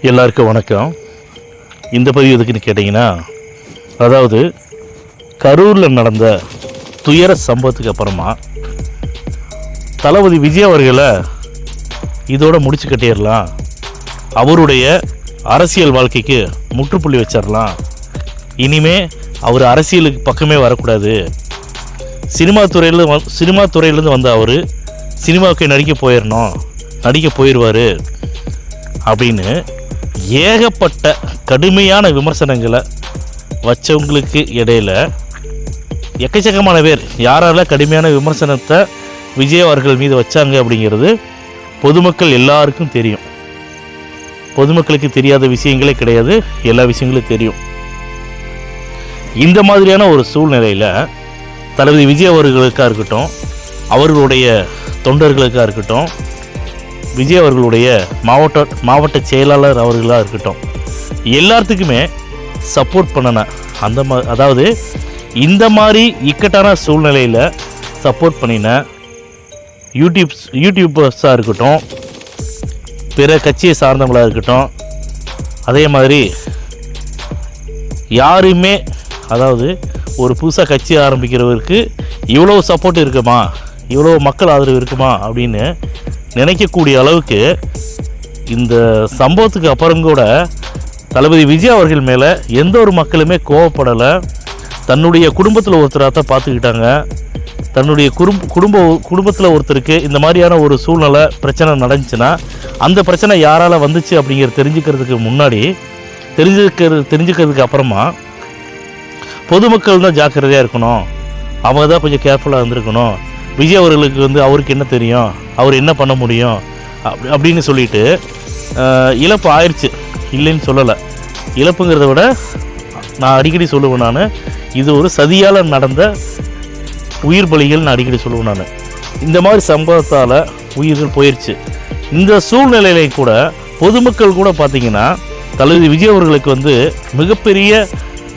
எல்லாருக்கும் வணக்கம். இந்த பதிவு எதுக்குன்னு கேட்டிங்கன்னா, அதாவது கரூரில் நடந்த துயர சம்பவத்துக்கு அப்புறமா தளபதி விஜய் அவர்களை இதோட முடிச்சு கட்டிடலாம், அவருடைய அரசியல் வாழ்க்கைக்கு முற்றுப்புள்ளி வச்சிடலாம், இனிமே அவர் அரசியலுக்கு பக்கமே வரக்கூடாது, சினிமா துறையிலேருந்து வந்த அவர் சினிமாவுக்கு நடிக்க போயிடுவார் அப்படின்னு ஏகப்பட்ட கடுமையான விமர்சனங்களை வச்சவங்களுக்கு இடையில் எக்கச்சக்கமான பேர் யாரால கடுமையான விமர்சனத்தை விஜய் அவர்கள் மீது வச்சாங்க அப்படிங்கிறது பொதுமக்கள் எல்லாருக்கும் தெரியும். பொதுமக்களுக்கு தெரியாத விஷயங்களே கிடையாது, எல்லா விஷயங்களும் தெரியும். இந்த மாதிரியான ஒரு சூழ்நிலையில் தளபதி விஜய் அவர்களுக்காக இருக்கட்டும், அவர்களுடைய தொண்டர்களுக்காக இருக்கட்டும், விஜய் அவர்களுடைய மாவட்ட செயலாளர் அவர்களாக இருக்கட்டும், எல்லாத்துக்குமே சப்போர்ட் பண்ணினேன். அதாவது இந்த மாதிரி இக்கட்டான சூழ்நிலையில் சப்போர்ட் பண்ணின யூடியூபர்ஸாக இருக்கட்டும், பிற கட்சியை சார்ந்தவங்களாக இருக்கட்டும், அதே மாதிரி யாருமே, அதாவது ஒரு புதுசாக கட்சி ஆரம்பிக்கிறவருக்கு இவ்வளோ சப்போர்ட் இருக்குமா, இவ்வளோ மக்கள் ஆதரவு இருக்குமா அப்படின்னு நினைக்கக்கூடிய அளவுக்கு இந்த சம்பவத்துக்கு அப்புறம் கூட தளபதி விஜய் அவர்கள் மேலே எந்த ஒரு மக்களுமே கோவப்படலை. தன்னுடைய குடும்பத்தில் ஒருத்தராக தான் பார்த்துக்கிட்டாங்க. தன்னுடைய குடும்பத்தில் ஒருத்தருக்கு இந்த மாதிரியான ஒரு சூழ்நிலை பிரச்சனை நடந்துச்சுன்னா அந்த பிரச்சனை யாரால் வந்துச்சு அப்படிங்கிறது தெரிஞ்சுக்கிறதுக்கு அப்புறமா பொதுமக்கள் தான் ஜாக்கிரதையாக இருக்கணும், அவங்க தான் கொஞ்சம் கேர்ஃபுல்லாக இருந்திருக்கணும். விஜய் அவர்களுக்கு அவருக்கு என்ன தெரியும், அவர் என்ன பண்ண முடியும் அப்படின்னு சொல்லிட்டு இழப்பு ஆயிடுச்சு, இல்லைன்னு சொல்லலை. இழப்புங்கிறத விட நான் அடிக்கடி சொல்லுவேன், நான் இது ஒரு சதியால் நடந்த உயிர் பலிகள் நான் அடிக்கடி சொல்லுவேன். நான் இந்த மாதிரி சம்பவத்தால் உயிர்கள் போயிடுச்சு. இந்த சூழ்நிலையிலே கூட பொதுமக்கள் கூட பார்த்திங்கன்னா தளபதி விஜய் அவர்களுக்கு மிகப்பெரிய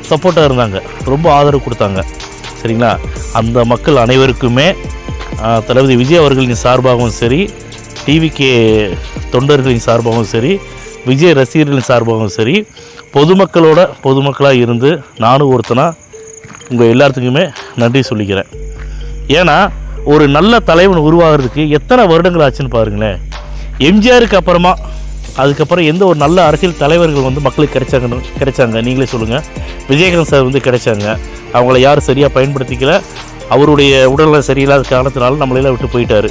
சப்போர்ட்டாக இருந்தாங்க, ரொம்ப ஆதரவு கொடுத்தாங்க. சரிங்களா? அந்த மக்கள் அனைவருக்குமே தளபதி விஜய் அவர்களின் சார்பாகவும் சரி, டிவிகே தொண்டர்களின் சார்பாகவும் சரி, விஜய் ரசிகர்களின் சார்பாகவும் சரி, பொதுமக்களாக இருந்து நானும் ஒருத்தனாக உங்கள் எல்லாத்துக்குமே நன்றி சொல்லிக்கிறேன். ஏன்னா ஒரு நல்ல தலைவன் உருவாகிறதுக்கு எத்தனை வருடங்கள் ஆச்சுன்னு பாருங்களேன். எம்ஜிஆருக்கு அப்புறமா அதுக்கப்புறம் எந்த ஒரு நல்ல அரசியல் தலைவர்கள் மக்களுக்கு கிடைச்சாங்க நீங்களே சொல்லுங்கள். விஜயகாந்த் சார் கிடைச்சாங்க, அவங்கள யாரும் சரியாக பயன்படுத்திக்கல. அவருடைய உடல்நிலை சரியில்லாத காரணத்தினால நம்மளெல்லாம் விட்டு போயிட்டார்.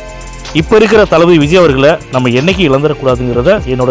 இப்போ இருக்கிற தளபதி விஜய் அவர்களை நம்ம என்றைக்கு இழந்துடக்கூடாதுங்கிறத என்னோட